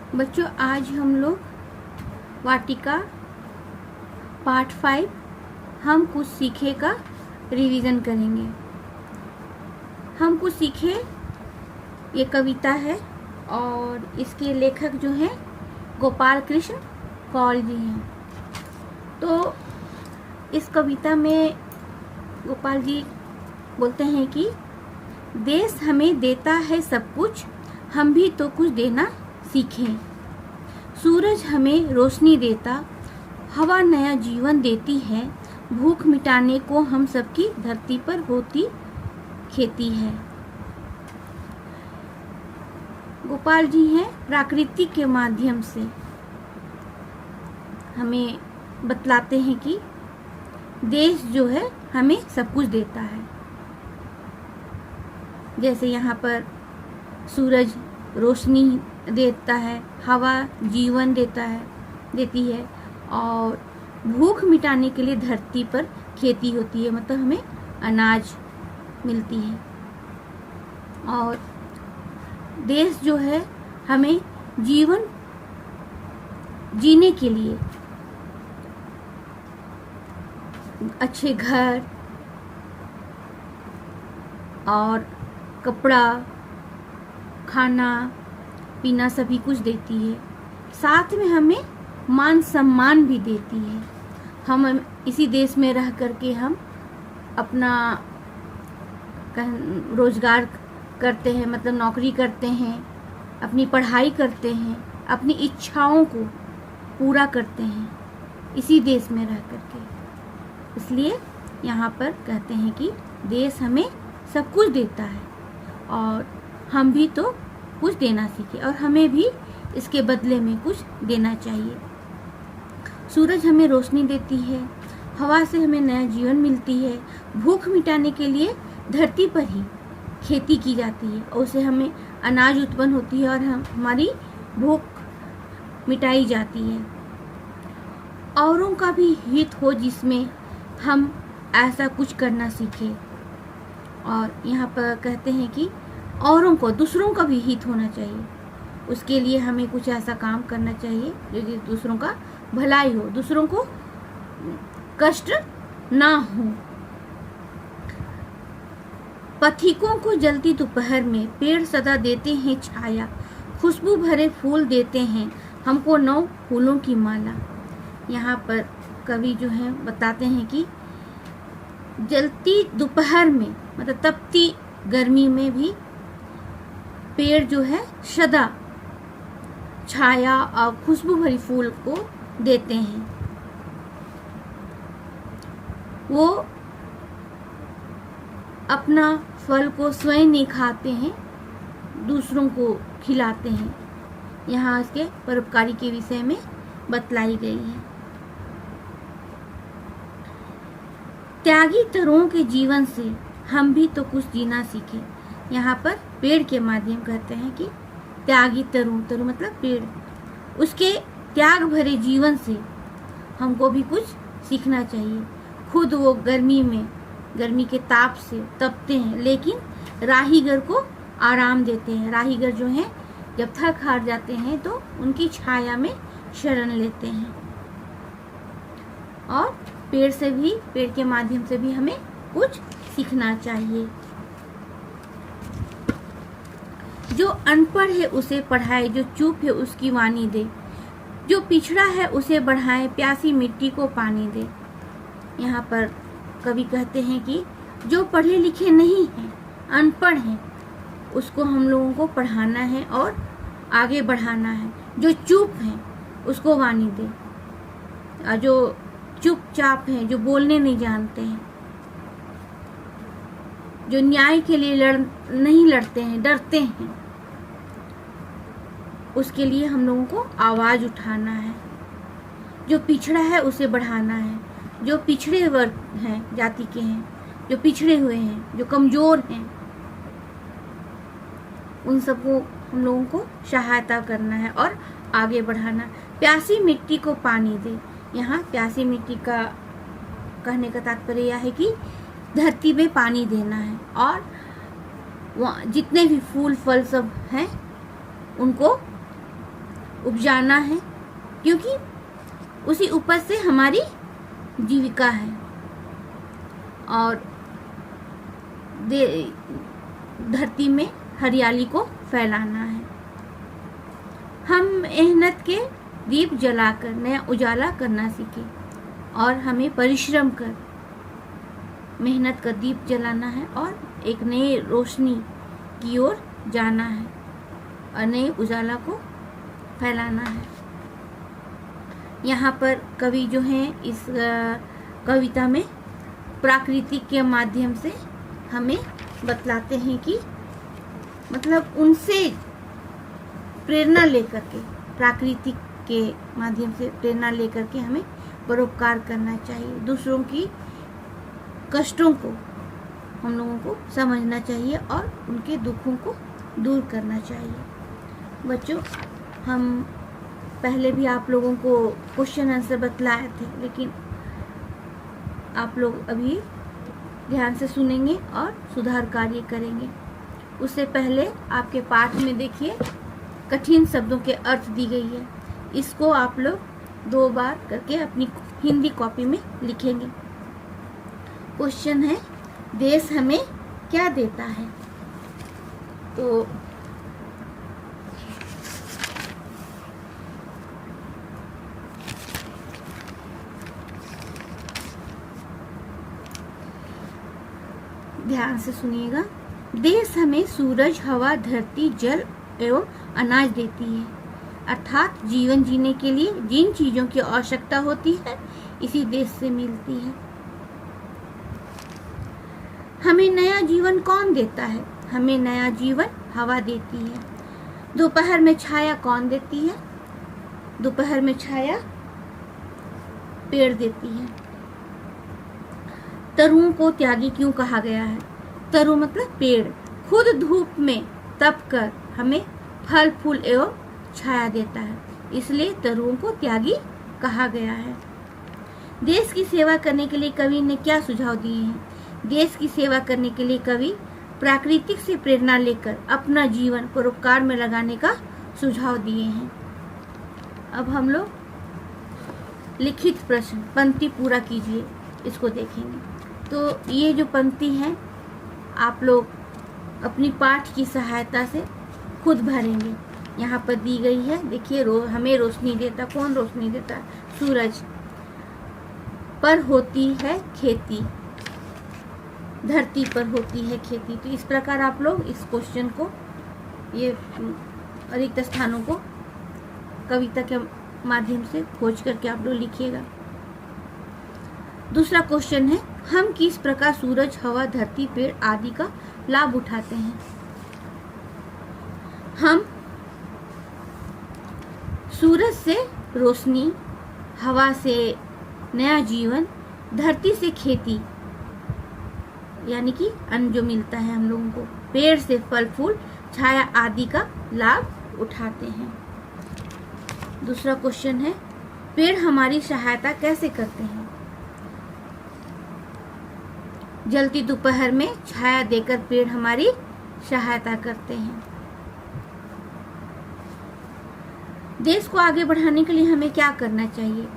बच्चों, आज हम लोग वाटिका पार्ट 5 हम कुछ सीखे का रिवीजन करेंगे। हम कुछ सीखे ये कविता है और इसके लेखक जो हैं गोपाल कृष्ण कौल जी हैं। तो इस कविता में गोपाल जी बोलते हैं कि देश हमें देता है सब कुछ, हम भी तो कुछ देना सीखें। सूरज हमें रोशनी देता, हवा नया जीवन देती है, भूख मिटाने को हम सबकी धरती पर होती खेती है। गोपाल जी हैं प्रकृति के माध्यम से हमें बतलाते हैं कि देश जो है हमें सब कुछ देता है। जैसे यहाँ पर सूरज रोशनी देता है, हवा जीवन देती है और भूख मिटाने के लिए धरती पर खेती होती है, मतलब हमें अनाज मिलती है। और देश जो है हमें जीवन जीने के लिए अच्छे घर और कपड़ा, खाना पीना सभी कुछ देती है। साथ में हमें मान सम्मान भी देती है। हम इसी देश में रह करके हम अपना रोजगार करते हैं, मतलब नौकरी करते हैं, अपनी पढ़ाई करते हैं, अपनी इच्छाओं को पूरा करते हैं इसी देश में रह करके। इसलिए यहाँ पर कहते हैं कि देश हमें सब कुछ देता है और हम भी तो कुछ देना सीखे और हमें भी इसके बदले में कुछ देना चाहिए। सूरज हमें रोशनी देती है, हवा से हमें नया जीवन मिलती है, भूख मिटाने के लिए धरती पर ही खेती की जाती है और उससे हमें अनाज उत्पन्न होती है और हमारी भूख मिटाई जाती है। औरों का भी हित हो जिसमें हम ऐसा कुछ करना सीखें। और यहाँ पर कहते हैं कि औरों को, दूसरों का भी हित होना चाहिए। उसके लिए हमें कुछ ऐसा काम करना चाहिए जो दूसरों का भलाई हो, दूसरों को कष्ट ना हो। पथिकों को जलती दोपहर में पेड़ सदा देते हैं छाया, खुशबू भरे फूल देते हैं हमको 9 फूलों की माला। यहाँ पर कवि जो है बताते हैं कि जलती दोपहर में, मतलब तपती गर्मी में भी पेड़ जो है सदा छाया और खुशबू भरी फूल को देते हैं। वो अपना फल को स्वयं नहीं खाते हैं, दूसरों को खिलाते हैं। यहाँ इसके परोपकारी के विषय में बतलाई गई है। त्यागी तरुओं के जीवन से हम भी तो कुछ जीना सीखें। यहाँ पर पेड़ के माध्यम कहते हैं कि त्यागी तरु मतलब पेड़, उसके त्याग भरे जीवन से हमको भी कुछ सीखना चाहिए। खुद वो गर्मी के ताप से तपते हैं, लेकिन राहीगर को आराम देते हैं। राहीगर जो हैं जब थक हार जाते हैं तो उनकी छाया में शरण लेते हैं। और पेड़ के माध्यम से भी हमें कुछ सीखना चाहिए। जो अनपढ़ है उसे पढ़ाए, जो चुप है उसकी वाणी दे, जो पिछड़ा है उसे बढ़ाए, प्यासी मिट्टी को पानी दे। यहाँ पर कवि कहते हैं कि जो पढ़े लिखे नहीं हैं, अनपढ़ हैं, उसको हम लोगों को पढ़ाना है और आगे बढ़ाना है। जो चुप हैं उसको वाणी दे, और जो चुपचाप हैं, जो बोलने नहीं जानते हैं, जो न्याय के लिए नहीं लड़ते हैं, डरते हैं, उसके लिए हम लोगों को आवाज उठाना है। जो पिछड़ा है उसे बढ़ाना है, जो पिछड़े वर्ग हैं, जाति के हैं, जो पिछड़े हुए हैं, जो कमजोर हैं, उन सबको हम लोगों को सहायता करना है और आगे बढ़ाना। प्यासी मिट्टी को पानी दे। यहाँ प्यासी मिट्टी का कहने का तात्पर्य यह है कि धरती में पानी देना है और जितने भी फूल फल सब हैं उनको उपजाना है, क्योंकि उसी उपज से हमारी जीविका है। और धरती में हरियाली को फैलाना है। हम मेहनत के दीप जलाकर नया उजाला करना सीखें और हमें परिश्रम कर मेहनत का दीप जलाना है और एक नई रोशनी की ओर जाना है और नए उजाला को फैलाना है। यहाँ पर कवि जो हैं इस कविता में प्राकृतिक के माध्यम से हमें बतलाते हैं कि मतलब उनसे प्रेरणा लेकर के, प्राकृतिक के माध्यम से प्रेरणा लेकर के हमें परोपकार करना चाहिए। दूसरों की कष्टों को हम लोगों को समझना चाहिए और उनके दुखों को दूर करना चाहिए। बच्चों, हम पहले भी आप लोगों को क्वेश्चन आंसर बतलाए थे, लेकिन आप लोग अभी ध्यान से सुनेंगे और सुधार कार्य करेंगे। उससे पहले आपके पाठ में देखिए कठिन शब्दों के अर्थ दी गई है। इसको आप लोग 2 बार करके अपनी हिंदी कॉपी में लिखेंगे। क्वेश्चन है, देश हमें क्या देता है? तो ध्यान से सुनिएगा। देश हमें सूरज, हवा, धरती, जल एवं अनाज देती है, अर्थात जीवन जीने के लिए जिन चीजों की आवश्यकता होती है इसी देश से मिलती है। हमें नया जीवन कौन देता है? हमें नया जीवन हवा देती है। दोपहर में छाया कौन देती है? दोपहर में छाया पेड़ देती है। तरुओं को त्यागी क्यों कहा गया है? तरु मतलब पेड़ खुद धूप में तप कर हमें फल फूल एवं छाया देता है, इसलिए तरुओं को त्यागी कहा गया है। देश की सेवा करने के लिए कवि ने क्या सुझाव दिए हैं? देश की सेवा करने के लिए कवि प्राकृतिक से प्रेरणा लेकर अपना जीवन परोपकार में लगाने का सुझाव दिए हैं। अब हम लोग लिखित प्रश्न पंक्ति पूरा कीजिए, इसको देखेंगे। तो ये जो पंक्ति है आप लोग अपनी पाठ की सहायता से खुद भरेंगे। यहाँ पर दी गई है, देखिए हमें रोशनी देता, कौन रोशनी देता? सूरज। पर होती है खेती, धरती पर होती है खेती। तो इस प्रकार आप लोग इस क्वेश्चन को, ये रिक्त स्थानों को कविता के माध्यम से खोज करके आप लोग लिखिएगा। दूसरा क्वेश्चन है, हम किस प्रकार सूरज, हवा, धरती, पेड़ आदि का लाभ उठाते हैं? हम सूरज से रोशनी, हवा से नया जीवन, धरती से खेती यानी कि अन्न जो मिलता है हम लोगों को, पेड़ से फल फूल, छाया आदि का लाभ उठाते हैं। दूसरा क्वेश्चन है, पेड़ हमारी सहायता कैसे करते हैं? जलती दोपहर में छाया देकर पेड़ हमारी सहायता करते हैं। देश को आगे बढ़ाने के लिए हमें क्या करना चाहिए?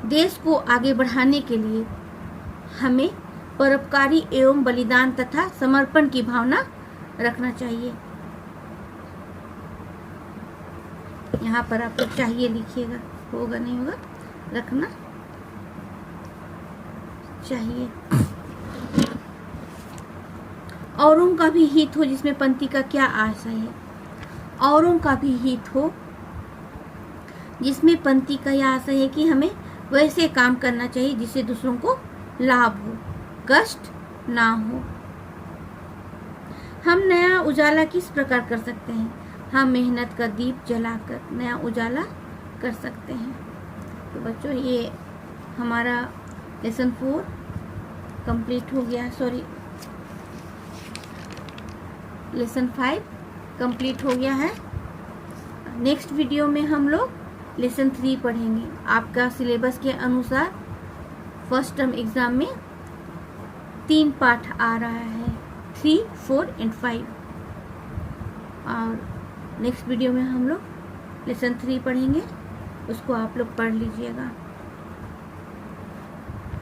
देश को आगे बढ़ाने के लिए हमें परोपकारी एवं बलिदान तथा समर्पण की भावना रखना चाहिए। यहाँ पर आप लोग चाहिए लिखिएगा, होगा नहीं होगा, रखना चाहिए। औरों का भी हित हो, जिसमें पंक्ति का क्या आशय है? औरों का भी हित हो, जिसमें पंक्ति का यह आशय है कि हमें वैसे काम करना चाहिए जिससे दूसरों को लाभ हो, कष्ट ना हो। हम नया उजाला किस प्रकार कर सकते हैं? हम मेहनत का दीप जलाकर नया उजाला कर सकते हैं। तो बच्चों, ये हमारा लेसन 4 कंप्लीट हो गया, सॉरी लेसन 5 कंप्लीट हो गया है। नेक्स्ट वीडियो में हम लोग लेसन 3 पढ़ेंगे। आपका सिलेबस के अनुसार फर्स्ट टर्म एग्जाम में 3 पाठ आ रहा है, 3, 4 एंड 5। और नेक्स्ट वीडियो में हम लोग लेसन 3 पढ़ेंगे, उसको आप लोग पढ़ लीजिएगा।